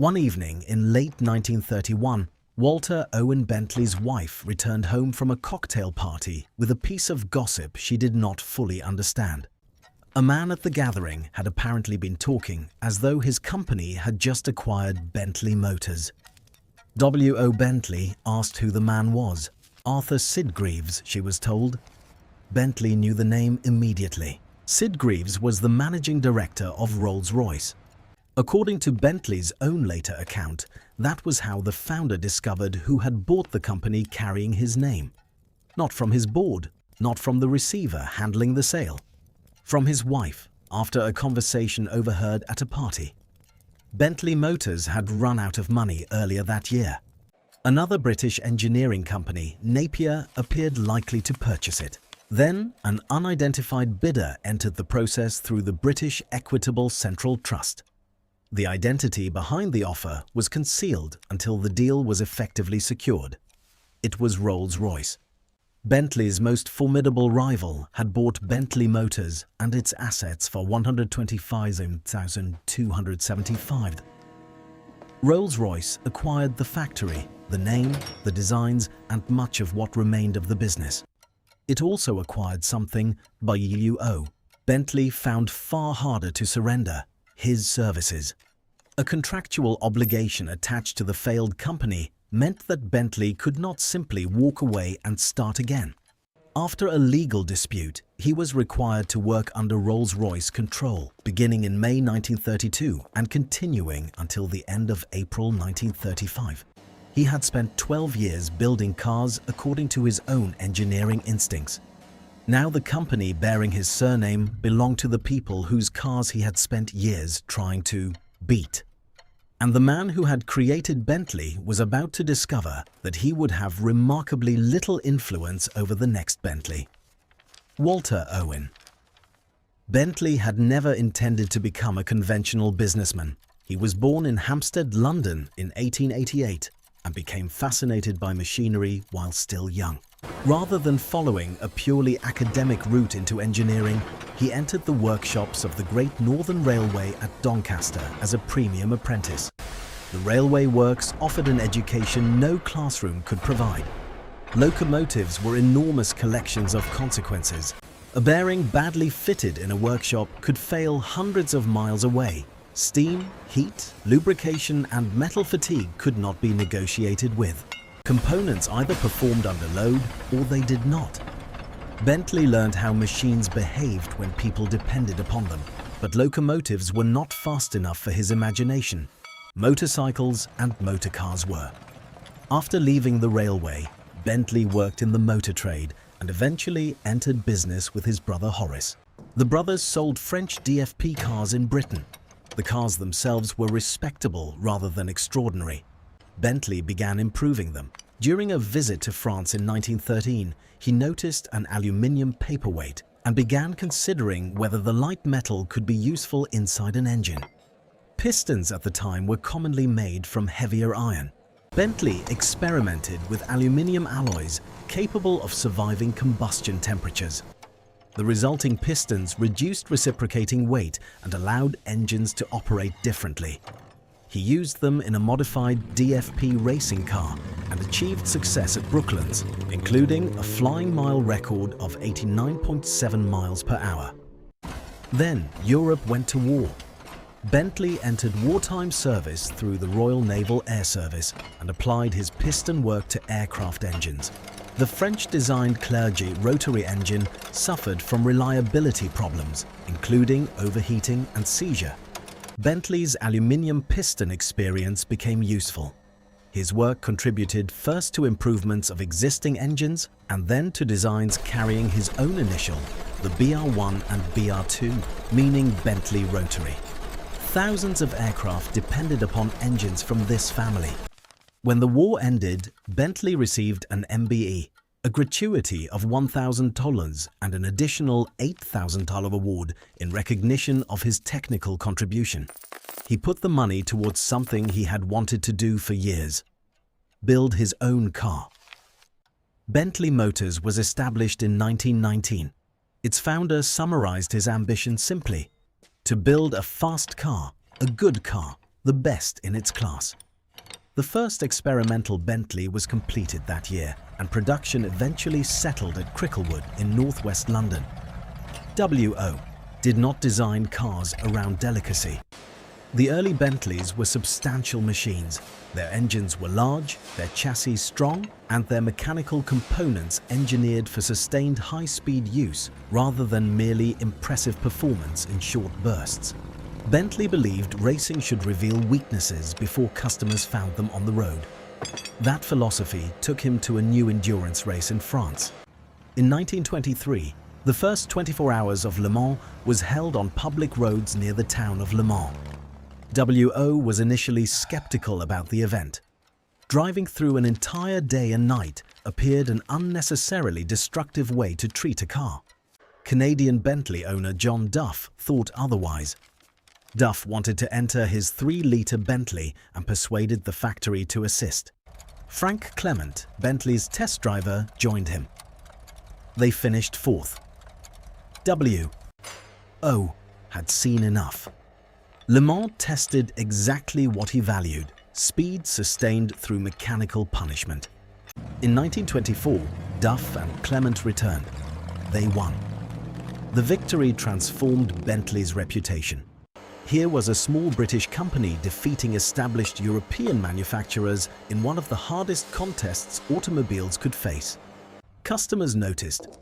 One evening in late 1931, Walter Owen Bentley's wife returned home from a cocktail party with a piece of gossip she did not fully understand. A man at the gathering had apparently been talking as though his company had just acquired Bentley Motors. W.O. Bentley asked who the man was. Arthur Sitgreaves, she was told. Bentley knew the name immediately. Sitgreaves was the managing director of Rolls-Royce. According to Bentley's own later account, that was how the founder discovered who had bought the company carrying his name. Not from his board, not from the receiver handling the sale. From his wife, after a conversation overheard at a party. Bentley Motors had run out of money earlier that year. Another British engineering company, Napier, appeared likely to purchase it. Then, an unidentified bidder entered the process through the British Equitable Central Trust. The identity behind the offer was concealed until the deal was effectively secured. It was Rolls-Royce. Bentley's most formidable rival had bought Bentley Motors and its assets for $125,275. Rolls-Royce acquired the factory, the name, the designs, and much of what remained of the business. It also acquired something by UO. Bentley found far harder to surrender: his services. A contractual obligation attached to the failed company meant that Bentley could not simply walk away and start again. After a legal dispute, he was required to work under Rolls-Royce control, beginning in May 1932 and continuing until the end of April 1935. He had spent 12 years building cars according to his own engineering instincts. Now the company bearing his surname belonged to the people whose cars he had spent years trying to beat. And the man who had created Bentley was about to discover that he would have remarkably little influence over the next Bentley. Walter Owen. Bentley had never intended to become a conventional businessman. He was born in Hampstead, London in 1888 and became fascinated by machinery while still young. Rather than following a purely academic route into engineering, he entered the workshops of the Great Northern Railway at Doncaster as a premium apprentice. The railway works offered an education no classroom could provide. Locomotives were enormous collections of consequences. A bearing badly fitted in a workshop could fail hundreds of miles away. Steam, heat, lubrication, and metal fatigue could not be negotiated with. Components either performed under load or they did not. Bentley learned how machines behaved when people depended upon them, but locomotives were not fast enough for his imagination. Motorcycles and motor cars were. After leaving the railway, Bentley worked in the motor trade and eventually entered business with his brother Horace. The brothers sold French DFP cars in Britain. The cars themselves were respectable rather than extraordinary. Bentley began improving them. During a visit to France in 1913, he noticed an aluminium paperweight and began considering whether the light metal could be useful inside an engine. Pistons at the time were commonly made from heavier iron. Bentley experimented with aluminium alloys capable of surviving combustion temperatures. The resulting pistons reduced reciprocating weight and allowed engines to operate differently. He used them in a modified DFP racing car and achieved success at Brooklands, including a flying mile record of 89.7 miles per hour. Then Europe went to war. Bentley entered wartime service through the Royal Naval Air Service and applied his piston work to aircraft engines. The French-designed Clerget rotary engine suffered from reliability problems, including overheating and seizure. Bentley's aluminium piston experience became useful. His work contributed first to improvements of existing engines and then to designs carrying his own initial, the BR1 and BR2, meaning Bentley Rotary. Thousands of aircraft depended upon engines from this family. When the war ended, Bentley received an MBE, a gratuity of $1,000 and an additional $8,000 award in recognition of his technical contribution. He put the money towards something he had wanted to do for years: build his own car. Bentley Motors was established in 1919. Its founder summarized his ambition simply: to build a fast car, a good car, the best in its class. The first experimental Bentley was completed that year, and production eventually settled at Cricklewood in northwest London. W.O. did not design cars around delicacy. The early Bentleys were substantial machines. Their engines were large, their chassis strong, and their mechanical components engineered for sustained high-speed use rather than merely impressive performance in short bursts. Bentley believed racing should reveal weaknesses before customers found them on the road. That philosophy took him to a new endurance race in France. In 1923, the first 24 hours of Le Mans was held on public roads near the town of Le Mans. W.O. was initially skeptical about the event. Driving through an entire day and night appeared an unnecessarily destructive way to treat a car. Canadian Bentley owner John Duff thought otherwise. Duff wanted to enter his 3-litre Bentley and persuaded the factory to assist. Frank Clement, Bentley's test driver, joined him. They finished fourth. W.O. had seen enough. Le Mans tested exactly what he valued: speed sustained through mechanical punishment. In 1924, Duff and Clement returned. They won. The victory transformed Bentley's reputation. Here was a small British company defeating established European manufacturers in one of the hardest contests automobiles could face. Customers noticed.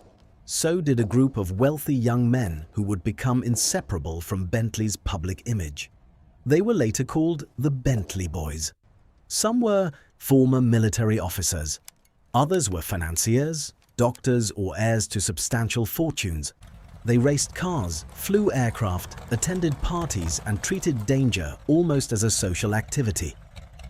So did a group of wealthy young men who would become inseparable from Bentley's public image. They were later called the Bentley Boys. Some were former military officers. Others were financiers, doctors, or heirs to substantial fortunes. They raced cars, flew aircraft, attended parties, and treated danger almost as a social activity.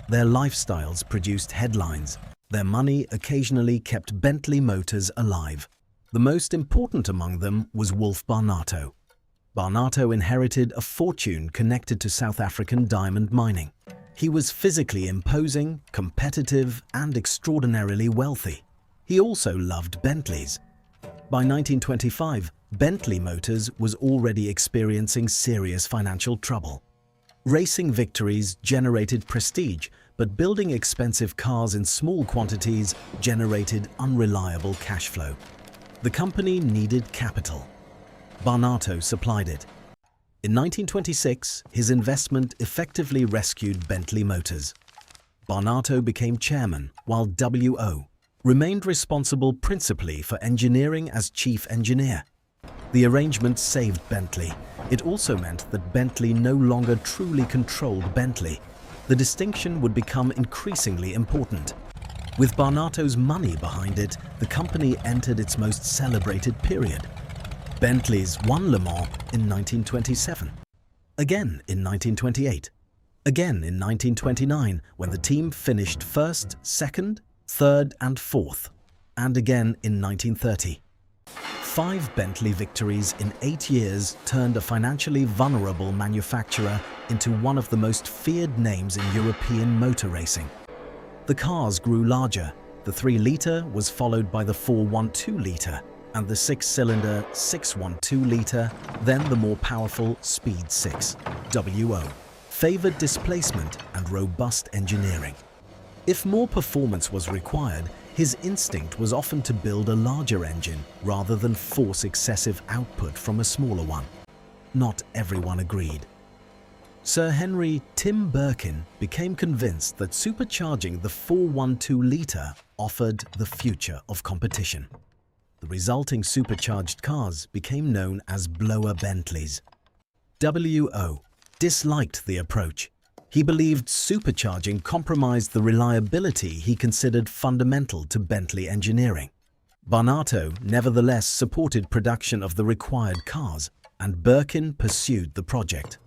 Their lifestyles produced headlines. Their money occasionally kept Bentley Motors alive. The most important among them was Wolf Barnato. Barnato inherited a fortune connected to South African diamond mining. He was physically imposing, competitive, and extraordinarily wealthy. He also loved Bentleys. By 1925, Bentley Motors was already experiencing serious financial trouble. Racing victories generated prestige, but building expensive cars in small quantities generated unreliable cash flow. The company needed capital. Barnato supplied it. In 1926, his investment effectively rescued Bentley Motors. Barnato became chairman, while W.O. remained responsible principally for engineering as chief engineer. The arrangement saved Bentley. It also meant that Bentley no longer truly controlled Bentley. The distinction would become increasingly important. With Barnato's money behind it, the company entered its most celebrated period. Bentley's won Le Mans in 1927, again in 1928, again in 1929 when the team finished first, second, third and fourth, and again in 1930. 5 Bentley victories in 8 years turned a financially vulnerable manufacturer into one of the most feared names in European motor racing. The cars grew larger. The 3-litre was followed by the 412-litre and the 6-cylinder 612-litre, then the more powerful Speed 6. W.O. favoured displacement and robust engineering. If more performance was required, his instinct was often to build a larger engine rather than force excessive output from a smaller one. Not everyone agreed. Sir Henry Tim Birkin became convinced that supercharging the 412-litre offered the future of competition. The resulting supercharged cars became known as blower Bentleys. W.O. disliked the approach. He believed supercharging compromised the reliability he considered fundamental to Bentley engineering. Barnato nevertheless supported production of the required cars, and Birkin pursued the project.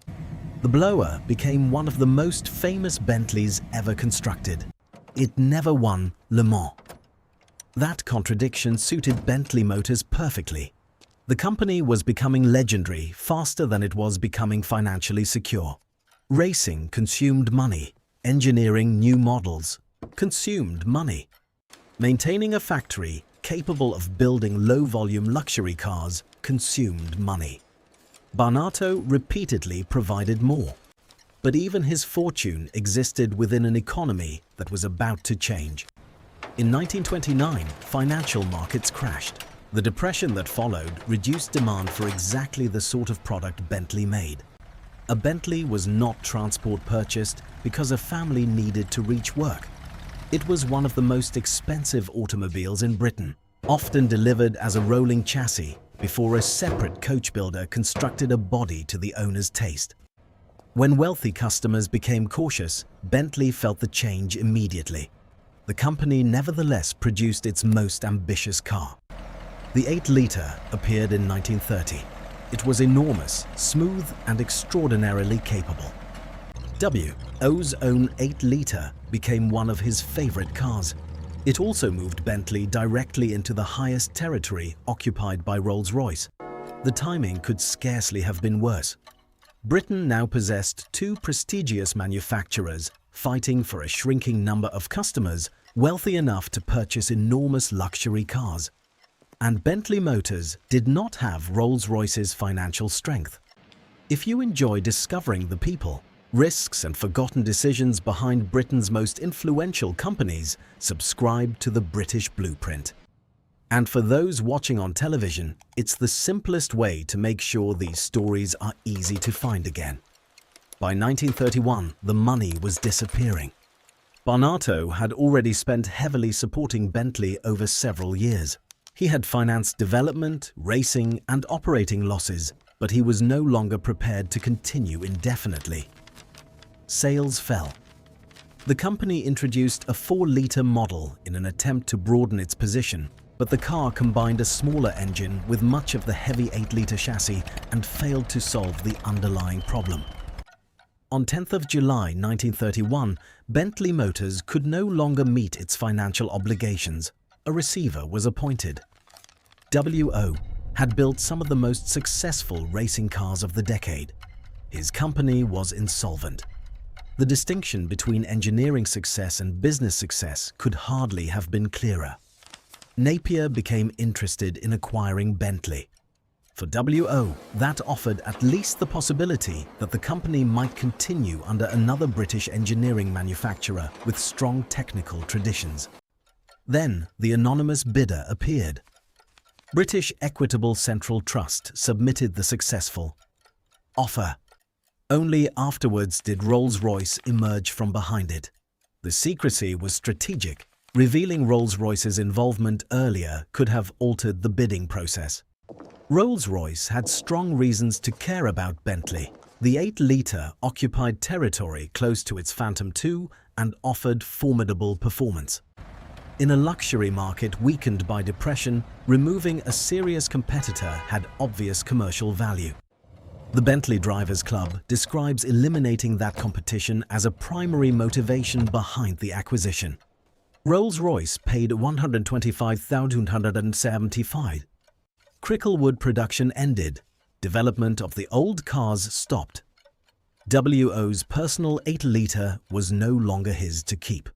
The blower became one of the most famous Bentleys ever constructed. It never won Le Mans. That contradiction suited Bentley Motors perfectly. The company was becoming legendary faster than it was becoming financially secure. Racing consumed money. Engineering new models consumed money. Maintaining a factory capable of building low-volume luxury cars consumed money. Barnato repeatedly provided more. But even his fortune existed within an economy that was about to change. In 1929, financial markets crashed. The depression that followed reduced demand for exactly the sort of product Bentley made. A Bentley was not transport purchased because a family needed to reach work. It was one of the most expensive automobiles in Britain, often delivered as a rolling chassis before a separate coach builder constructed a body to the owner's taste. When wealthy customers became cautious, Bentley felt the change immediately. The company nevertheless produced its most ambitious car. The 8-litre appeared in 1930. It was enormous, smooth, and extraordinarily capable. W.O.'s own 8-litre became one of his favorite cars. It also moved Bentley directly into the highest territory occupied by Rolls-Royce. The timing could scarcely have been worse. Britain now possessed two prestigious manufacturers fighting for a shrinking number of customers wealthy enough to purchase enormous luxury cars. And Bentley Motors did not have Rolls-Royce's financial strength. If you enjoy discovering the people, risks and forgotten decisions behind Britain's most influential companies, subscribe to the British Blueprint. And for those watching on television, it's the simplest way to make sure these stories are easy to find again. By 1931, the money was disappearing. Barnato had already spent heavily supporting Bentley over several years. He had financed development, racing, and operating losses, but he was no longer prepared to continue indefinitely. Sales fell. The company introduced a 4-litre model in an attempt to broaden its position, but the car combined a smaller engine with much of the heavy 8-litre chassis and failed to solve the underlying problem. On 10th of July 1931, Bentley Motors could no longer meet its financial obligations. A receiver was appointed. W.O. had built some of the most successful racing cars of the decade. His company was insolvent. The distinction between engineering success and business success could hardly have been clearer. Napier became interested in acquiring Bentley. For W.O., that offered at least the possibility that the company might continue under another British engineering manufacturer with strong technical traditions. Then the anonymous bidder appeared. British Equitable Central Trust submitted the successful offer. Only afterwards did Rolls-Royce emerge from behind it. The secrecy was strategic. Revealing Rolls-Royce's involvement earlier could have altered the bidding process. Rolls-Royce had strong reasons to care about Bentley. The 8-litre occupied territory close to its Phantom II and offered formidable performance. In a luxury market weakened by depression, removing a serious competitor had obvious commercial value. The Bentley Drivers Club describes eliminating that competition as a primary motivation behind the acquisition. Rolls-Royce paid $125,275. Cricklewood production ended. Development of the old cars stopped. W.O.'s personal 8-litre was no longer his to keep.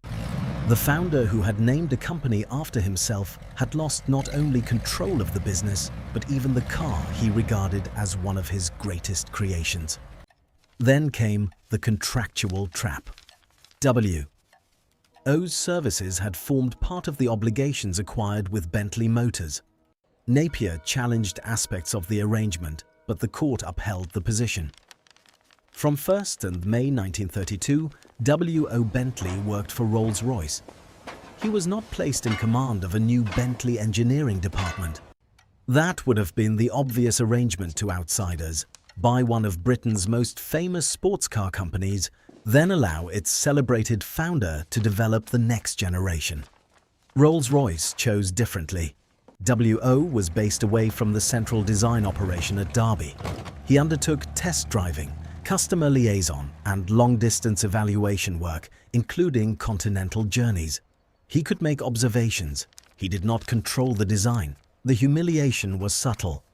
The founder, who had named a company after himself, had lost not only control of the business, but even the car he regarded as one of his greatest creations. Then came the contractual trap. W.O.'s services had formed part of the obligations acquired with Bentley Motors. Napier challenged aspects of the arrangement, but the court upheld the position. From 1st and May 1932, W.O. Bentley worked for Rolls-Royce. He was not placed in command of a new Bentley engineering department. That would have been the obvious arrangement to outsiders. Buy one of Britain's most famous sports car companies, then allow its celebrated founder to develop the next generation. Rolls-Royce chose differently. W.O. was based away from the central design operation at Derby. He undertook test driving, customer liaison, and long-distance evaluation work, including continental journeys. He could make observations. He did not control the design. The humiliation was subtle.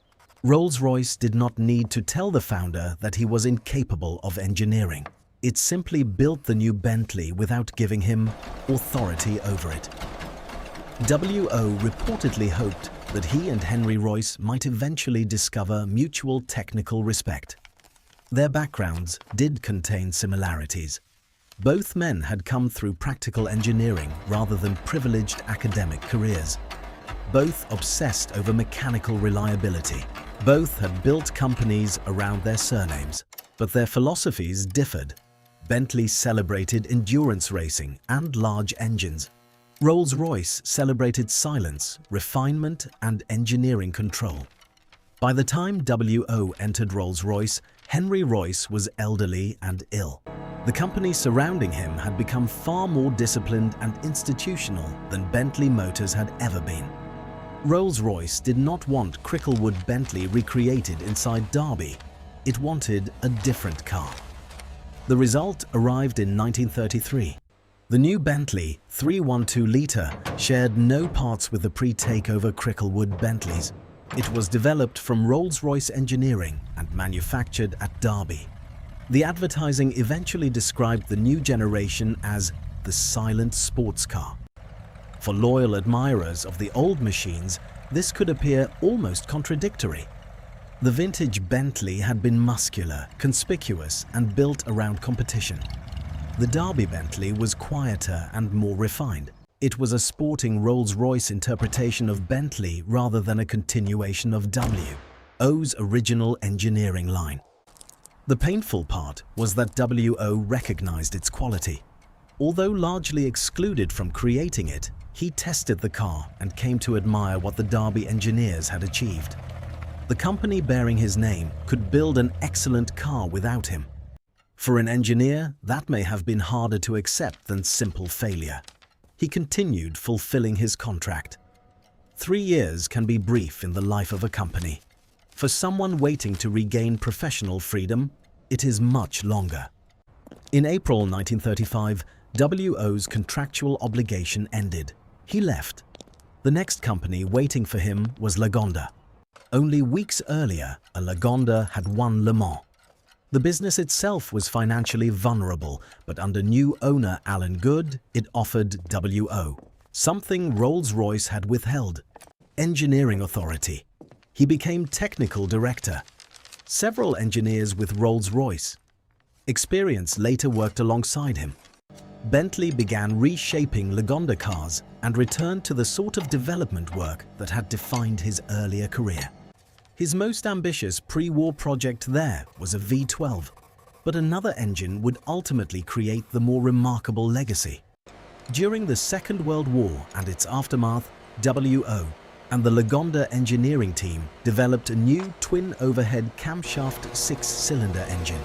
Rolls-Royce did not need to tell the founder that he was incapable of engineering. It simply built the new Bentley without giving him authority over it. W.O. reportedly hoped that he and Henry Royce might eventually discover mutual technical respect. Their backgrounds did contain similarities. Both men had come through practical engineering rather than privileged academic careers. Both obsessed over mechanical reliability. Both had built companies around their surnames, but their philosophies differed. Bentley celebrated endurance racing and large engines. Rolls-Royce celebrated silence, refinement, and engineering control. By the time W.O. entered Rolls-Royce, Henry Royce was elderly and ill. The company surrounding him had become far more disciplined and institutional than Bentley Motors had ever been. Rolls-Royce did not want Cricklewood Bentley recreated inside Derby. It wanted a different car. The result arrived in 1933. The new Bentley 312-litre shared no parts with the pre-takeover Cricklewood Bentleys. It was developed from Rolls-Royce engineering and manufactured at Derby. The advertising eventually described the new generation as the silent sports car. For loyal admirers of the old machines, this could appear almost contradictory. The vintage Bentley had been muscular, conspicuous, and built around competition. The Derby Bentley was quieter and more refined. It was a sporting Rolls-Royce interpretation of Bentley rather than a continuation of W.O.'s original engineering line. The painful part was that W.O. recognized its quality. Although largely excluded from creating it, he tested the car and came to admire what the Derby engineers had achieved. The company bearing his name could build an excellent car without him. For an engineer, that may have been harder to accept than simple failure. He continued fulfilling his contract. 3 years can be brief in the life of a company. For someone waiting to regain professional freedom, it is much longer. In April 1935, W.O.'s contractual obligation ended. He left. The next company waiting for him was Lagonda. Only weeks earlier, a Lagonda had won Le Mans. The business itself was financially vulnerable, but under new owner Alan Good, it offered W.O. something Rolls-Royce had withheld: engineering authority. He became technical director. Several engineers with Rolls-Royce experience later worked alongside him. Bentley began reshaping Lagonda cars and returned to the sort of development work that had defined his earlier career. His most ambitious pre-war project there was a V12, but another engine would ultimately create the more remarkable legacy. During the Second World War and its aftermath, W.O. and the Lagonda engineering team developed a new twin-overhead camshaft 6-cylinder engine.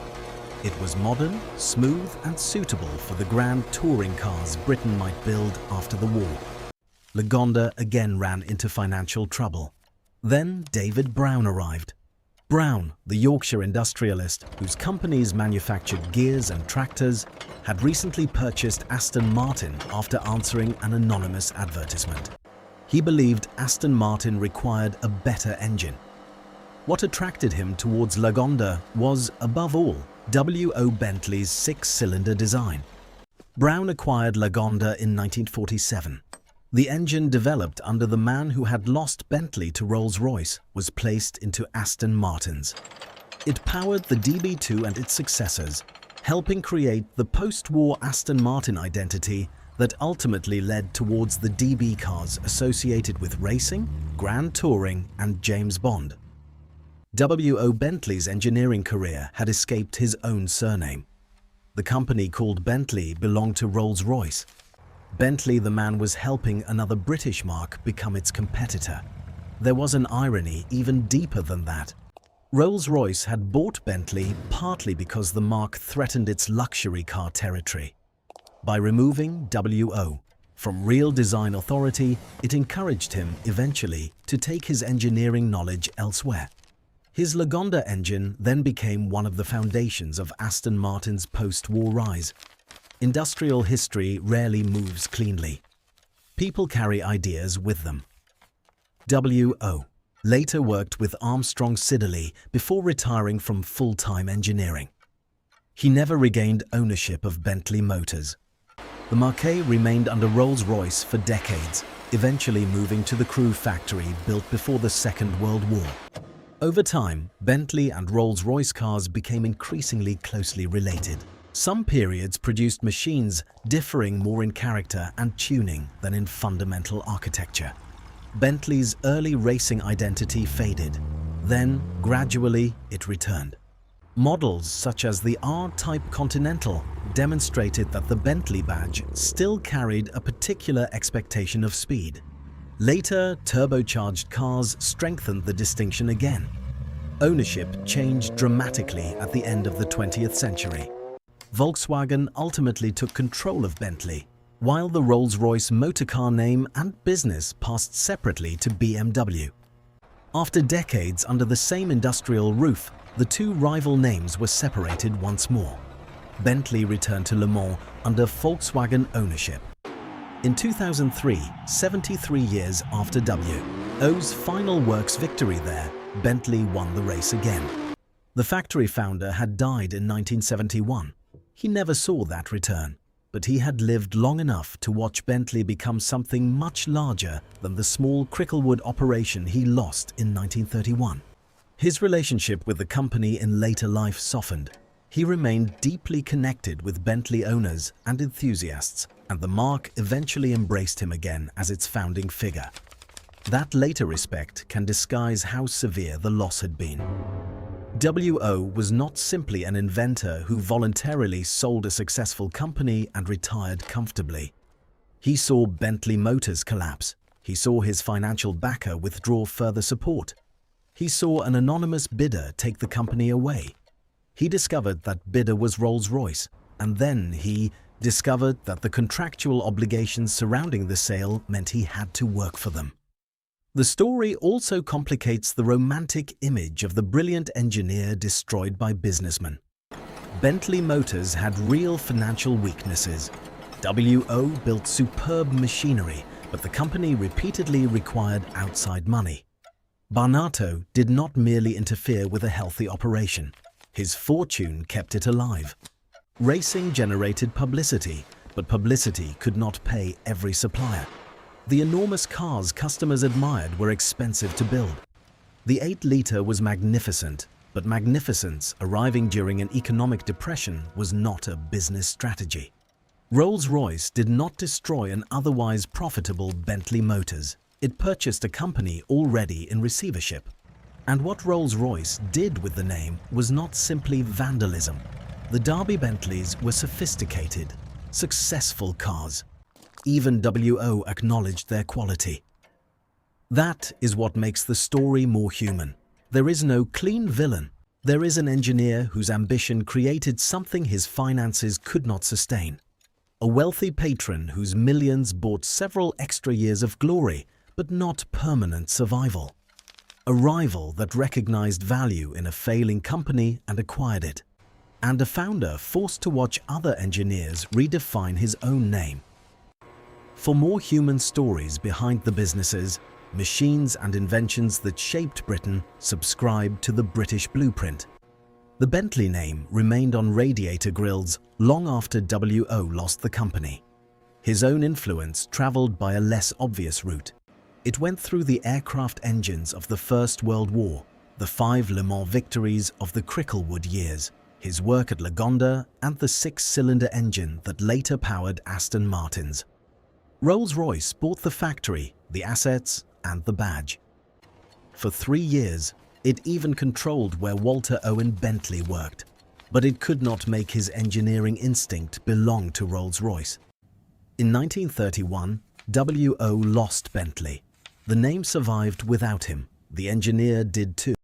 It was modern, smooth, and suitable for the grand touring cars Britain might build after the war. Lagonda again ran into financial trouble. Then David Brown arrived. Brown, the Yorkshire industrialist whose companies manufactured gears and tractors, had recently purchased Aston Martin after answering an anonymous advertisement. He believed Aston Martin required a better engine. What attracted him towards Lagonda was, above all, W.O. Bentley's 6-cylinder design. Brown acquired Lagonda in 1947. The engine developed under the man who had lost Bentley to Rolls-Royce was placed into Aston Martins. It powered the DB2 and its successors, helping create the post-war Aston Martin identity that ultimately led towards the DB cars associated with racing, grand touring, and James Bond. W.O. Bentley's engineering career had escaped his own surname. The company called Bentley belonged to Rolls-Royce. Bentley, the man, was helping another British marque become its competitor. There was an irony even deeper than that. Rolls-Royce had bought Bentley partly because the marque threatened its luxury car territory. By removing W.O. from real design authority, it encouraged him eventually to take his engineering knowledge elsewhere. His Lagonda engine then became one of the foundations of Aston Martin's post-war rise. Industrial history rarely moves cleanly. People carry ideas with them. W.O. later worked with Armstrong Siddeley before retiring from full-time engineering. He never regained ownership of Bentley Motors. The marque remained under Rolls-Royce for decades, eventually moving to the Crewe factory built before the Second World War. Over time, Bentley and Rolls-Royce cars became increasingly closely related. Some periods produced machines differing more in character and tuning than in fundamental architecture. Bentley's early racing identity faded. Then, gradually, it returned. Models such as the R-Type Continental demonstrated that the Bentley badge still carried a particular expectation of speed. Later, turbocharged cars strengthened the distinction again. Ownership changed dramatically at the end of the 20th century. Volkswagen ultimately took control of Bentley, while the Rolls-Royce motorcar name and business passed separately to BMW. After decades under the same industrial roof, the two rival names were separated once more. Bentley returned to Le Mans under Volkswagen ownership. In 2003, 73 years after W.O.'s final works victory there, Bentley won the race again. The factory founder had died in 1971. He never saw that return, but he had lived long enough to watch Bentley become something much larger than the small Cricklewood operation he lost in 1931. His relationship with the company in later life softened. He remained deeply connected with Bentley owners and enthusiasts, and the marque eventually embraced him again as its founding figure. That later respect can disguise how severe the loss had been. W.O. was not simply an inventor who voluntarily sold a successful company and retired comfortably. He saw Bentley Motors collapse. He saw his financial backer withdraw further support. He saw an anonymous bidder take the company away. He discovered that bidder was Rolls-Royce, and then he discovered that the contractual obligations surrounding the sale meant he had to work for them. The story also complicates the romantic image of the brilliant engineer destroyed by businessmen. Bentley Motors had real financial weaknesses. W.O. built superb machinery, but the company repeatedly required outside money. Barnato did not merely interfere with a healthy operation. His fortune kept it alive. Racing generated publicity, but publicity could not pay every supplier. The enormous cars customers admired were expensive to build. The 8-liter was magnificent, but magnificence arriving during an economic depression was not a business strategy. Rolls-Royce did not destroy an otherwise profitable Bentley Motors. It purchased a company already in receivership. And what Rolls-Royce did with the name was not simply vandalism. The Derby Bentleys were sophisticated, successful cars. Even W.O. acknowledged their quality. That is what makes the story more human. There is no clean villain. There is an engineer whose ambition created something his finances could not sustain. A wealthy patron whose millions bought several extra years of glory, but not permanent survival. A rival that recognized value in a failing company and acquired it. And a founder forced to watch other engineers redefine his own name. For more human stories behind the businesses, machines and inventions that shaped Britain, subscribe to the British Blueprint. The Bentley name remained on radiator grills long after W.O. lost the company. His own influence traveled by a less obvious route. It went through the aircraft engines of the First World War, the 5 Le Mans victories of the Cricklewood years, his work at Lagonda, and the 6-cylinder engine that later powered Aston Martins. Rolls-Royce bought the factory, the assets, and the badge. For 3 years, it even controlled where Walter Owen Bentley worked, but it could not make his engineering instinct belong to Rolls-Royce. In 1931, W.O. lost Bentley. The name survived without him. The engineer did too.